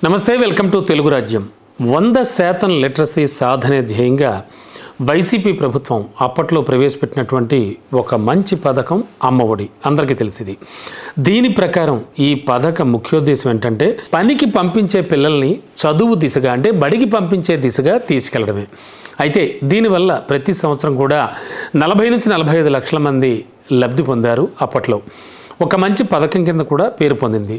నమస్తే, welcome to Telugu రాజ్యం. 100% literacy సాధనే ధ్యేయంగా వైసీపీ ప్రభుత్వం అప్పట్లో ప్రవేశపెట్టినటువంటి ఒక మంచి పథకం అమ్మఒడి అందరికీ తెలిసింది. దీని ప్రకారం ఈ పథకం ముఖ్యోద్దేశం ఏంటంటే పనికి పంపించే పిల్లల్ని చదువు దిశగా అంటే బడికి పంపించే దిశగా తీసుకెళ్లడమే. అయితే దీనివల్ల ప్రతి సంవత్సరం కూడా 40 నుంచి 45 లక్షల మంది లబ్ధి పొందారు. అప్పట్లో ఒక మంచి పథకం కింద కూడా పేరు పొందింది.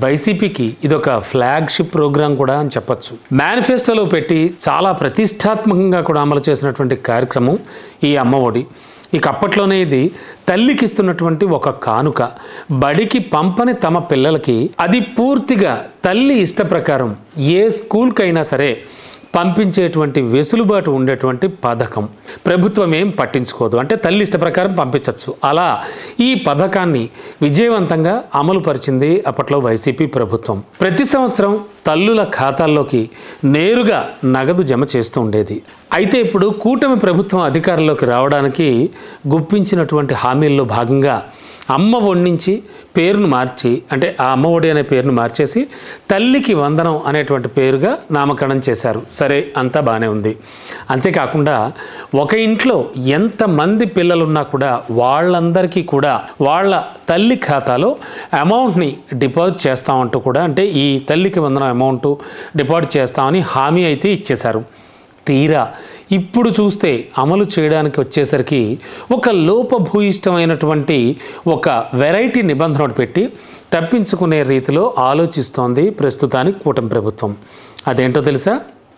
వైసీపీకి ఇదొక ఫ్లాగ్షిప్ ప్రోగ్రాం కూడా అని చెప్పచ్చు. మేనిఫెస్టోలో పెట్టి చాలా ప్రతిష్టాత్మకంగా కూడా అమలు చేసినటువంటి కార్యక్రమం ఈ అమ్మఒడి. ఇక అప్పట్లోనే ఇది తల్లికి ఇస్తున్నటువంటి ఒక కానుక. బడికి పంపని తమ పిల్లలకి అది పూర్తిగా తల్లి ఇష్ట ప్రకారం ఏ స్కూల్కైనా సరే పంపించేటువంటి వెసులుబాటు ఉండేటువంటి పథకం. ప్రభుత్వం ఏం పట్టించుకోదు, అంటే తల్లి ఇష్ట ప్రకారం పంపించవచ్చు. అలా ఈ పథకాన్ని విజయవంతంగా అమలు పరిచింది అప్పట్లో వైసీపీ ప్రభుత్వం. ప్రతి సంవత్సరం తల్లుల ఖాతాల్లోకి నేరుగా నగదు జమ చేస్తూ ఉండేది. అయితే ఇప్పుడు కూటమి ప్రభుత్వం అధికారంలోకి రావడానికి గుప్పించినటువంటి హామీల్లో భాగంగా అమ్మ ఒడి నుంచి పేరును మార్చి, అంటే ఆ అమ్మ ఒడి అనే పేరును మార్చేసి తల్లికి వందనం అనేటువంటి పేరుగా నామకరణం చేశారు. సరే, అంతా బాగానే ఉంది. అంతేకాకుండా ఒక ఇంట్లో ఎంతమంది పిల్లలున్నా కూడా వాళ్ళందరికీ కూడా వాళ్ళ తల్లి ఖాతాలో అమౌంట్ని డిపాజిట్ చేస్తామంటూ కూడా, అంటే ఈ తల్లికి వందనం అమౌంట్ డిపాజిట్ చేస్తామని హామీ అయితే ఇచ్చేశారు. తీరా ఇప్పుడు చూస్తే అమలు చేయడానికి వచ్చేసరికి ఒక లోపభూయిష్టమైనటువంటి ఒక వెరైటీ నిబంధన పెట్టి తప్పించుకునే రీతిలో ఆలోచిస్తోంది ప్రస్తుతానికి కూటమి ప్రభుత్వం. అదేంటో తెలుసా?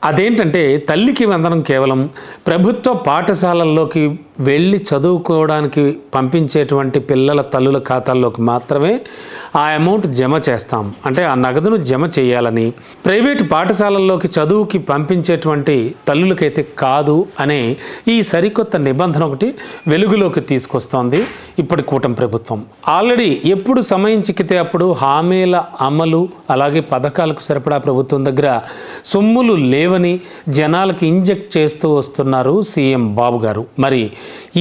అదేంటంటే తల్లికి వందనం కేవలం ప్రభుత్వ పాఠశాలల్లోకి వెళ్ళి చదువుకోవడానికి పంపించేటువంటి పిల్లల తల్లుల ఖాతాల్లోకి మాత్రమే ఆ అమౌంట్ జమ చేస్తాం, అంటే ఆ నగదును జమ చేయాలని. ప్రైవేటు పాఠశాలల్లోకి చదువుకి పంపించేటువంటి తల్లులకైతే కాదు అనే ఈ సరికొత్త నిబంధన ఒకటి వెలుగులోకి తీసుకొస్తోంది ఇప్పటి కూటమి ప్రభుత్వం. ఆల్రెడీ ఎప్పుడు సమయం చిక్కితే అప్పుడు హామీల అమలు, అలాగే పథకాలకు సరిపడా ప్రభుత్వం దగ్గర సొమ్ములు లేవని జనాలకు ఇంజెక్ట్ చేస్తూ వస్తున్నారు సీఎం బాబు గారు. మరి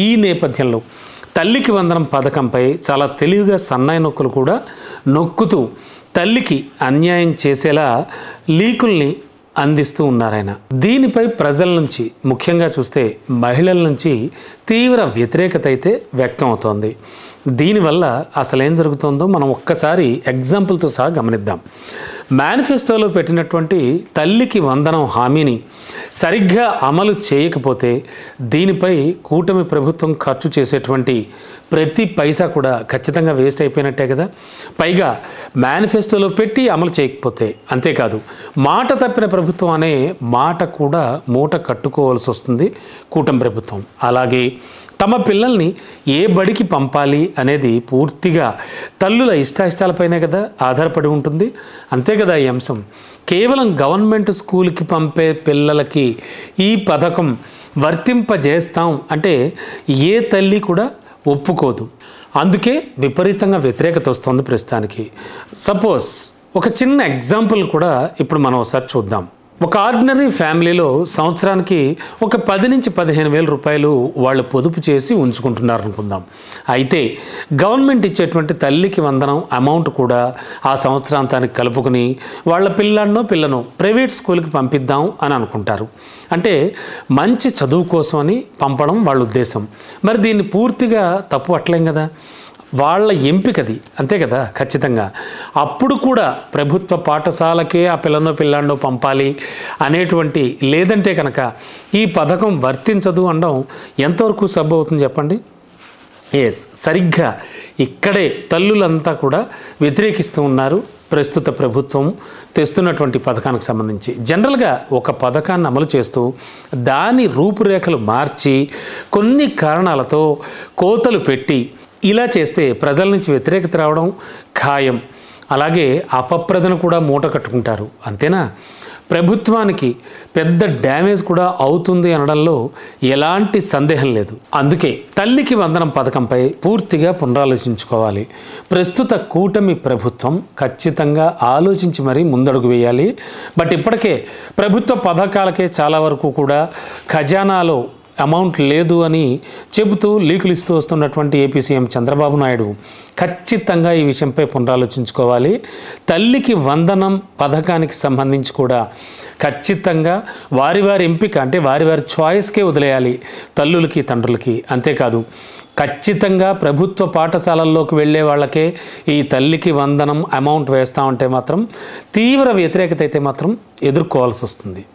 ఈ నేపథ్యంలో తల్లికి వందనం పథకంపై చాలా తెలివిగా సన్నాయి నొక్కులు కూడా నొక్కుతూ తల్లికి అన్యాయం చేసేలా లీకుల్ని అందిస్తూ ఉన్నారాయన. దీనిపై ప్రజల నుంచి, ముఖ్యంగా చూస్తే మహిళల నుంచి తీవ్ర వ్యతిరేకత అయితే వ్యక్తం అవుతోంది. దీనివల్ల అసలు ఏం జరుగుతుందో మనం ఒక్కసారి ఎగ్జాంపుల్తో సహా గమనిద్దాం. మేనిఫెస్టోలో పెట్టినటువంటి తల్లికి వందనం హామీని సరిగ్గా అమలు చేయకపోతే దీనిపై కూటమి ప్రభుత్వం ఖర్చు చేసేటువంటి ప్రతి పైసా కూడా ఖచ్చితంగా వేస్ట్ అయిపోయినట్టే కదా. పైగా మేనిఫెస్టోలో పెట్టి అమలు చేయకపోతే, అంతేకాదు మాట తప్పిన ప్రభుత్వం అనే మాట కూడా మూట కట్టుకోవాల్సి వస్తుంది కూటమి ప్రభుత్వం. అలాగే తమ పిల్లల్ని ఏ బడికి పంపాలి అనేది పూర్తిగా తల్లుల ఇష్టాయిష్టాలపైనే కదా ఆధారపడి ఉంటుంది. అంతే కదా ఈ అంశం. కేవలం గవర్నమెంట్ స్కూల్కి పంపే పిల్లలకి ఈ పథకం వర్తింపజేస్తాం అంటే ఏ తల్లి కూడా ఒప్పుకోదు. అందుకే విపరీతంగా వ్యతిరేకత వస్తుంది ప్రస్తుతానికి. సపోజ్ ఒక చిన్న ఎగ్జాంపుల్ కూడా ఇప్పుడు మనం ఒకసారి చూద్దాం. ఒక ఆర్డినరీ ఫ్యామిలీలో సంవత్సరానికి ఒక 10 నుంచి 15 వేల రూపాయలు వాళ్ళు పొదుపు చేసి ఉంచుకుంటున్నారు అనుకుందాం. అయితే గవర్నమెంట్ ఇచ్చేటువంటి తల్లికి వందనం అమౌంట్ కూడా ఆ సంవత్సరాంతానికి కలుపుకుని వాళ్ళ పిల్లను ప్రైవేట్ స్కూల్కి పంపిద్దాం అని అనుకుంటారు. అంటే మంచి చదువు కోసమని పంపడం వాళ్ళ ఉద్దేశం. మరి దీన్ని పూర్తిగా తప్పు పట్టలేం కదా. వాళ్ళ ఎంపికది, అంతే కదా. ఖచ్చితంగా అప్పుడు కూడా ప్రభుత్వ పాఠశాలకే ఆ పిల్లాన్నో పంపాలి అనేటువంటి, లేదంటే కనుక ఈ పథకం వర్తించదు అనడం ఎంతవరకు సబ్ అవుతుంది చెప్పండి. సరిగ్గా ఇక్కడే తల్లులంతా కూడా వ్యతిరేకిస్తూ ఉన్నారు ప్రస్తుత ప్రభుత్వం తెస్తున్నటువంటి పథకానికి సంబంధించి. జనరల్గా ఒక పథకాన్ని అమలు చేస్తూ దాని రూపురేఖలు మార్చి కొన్ని కారణాలతో కోతలు పెట్టి ఇలా చేస్తే ప్రజల నుంచి వ్యతిరేకత రావడం ఖాయం. అలాగే అపప్రదను కూడా మూట కట్టుకుంటారు. అంతేనా? ప్రభుత్వానికి పెద్ద డ్యామేజ్ కూడా అవుతుంది అనడంలో ఎలాంటి సందేహం లేదు. అందుకే తల్లికి వందనం పథకంపై పూర్తిగా పునరాలోచించుకోవాలి. ప్రస్తుత కూటమి ప్రభుత్వం ఖచ్చితంగా ఆలోచించి మరీ ముందడుగు వేయాలి. బట్ ఇప్పటికే ప్రభుత్వ పథకాలకే చాలా వరకు కూడా ఖజానాలో అమౌంట్ లేదు అని చెబుతూ లీకులు ఇస్తూ వస్తున్నటువంటి ఏపీ సీఎం చంద్రబాబు నాయుడు ఖచ్చితంగా ఈ విషయంపై పునరాలోచించుకోవాలి. తల్లికి వందనం పథకానికి సంబంధించి కూడా ఖచ్చితంగా వారి ఎంపిక, అంటే వారి చాయిస్కే వదిలేయాలి తల్లులకి తండ్రులకి. అంతేకాదు ఖచ్చితంగా ప్రభుత్వ పాఠశాలల్లోకి వెళ్ళే వాళ్ళకే ఈ తల్లికి వందనం అమౌంట్ వేస్తూ ఉంటే మాత్రం తీవ్ర వ్యతిరేకత అయితే మాత్రం ఎదుర్కోవాల్సి వస్తుంది.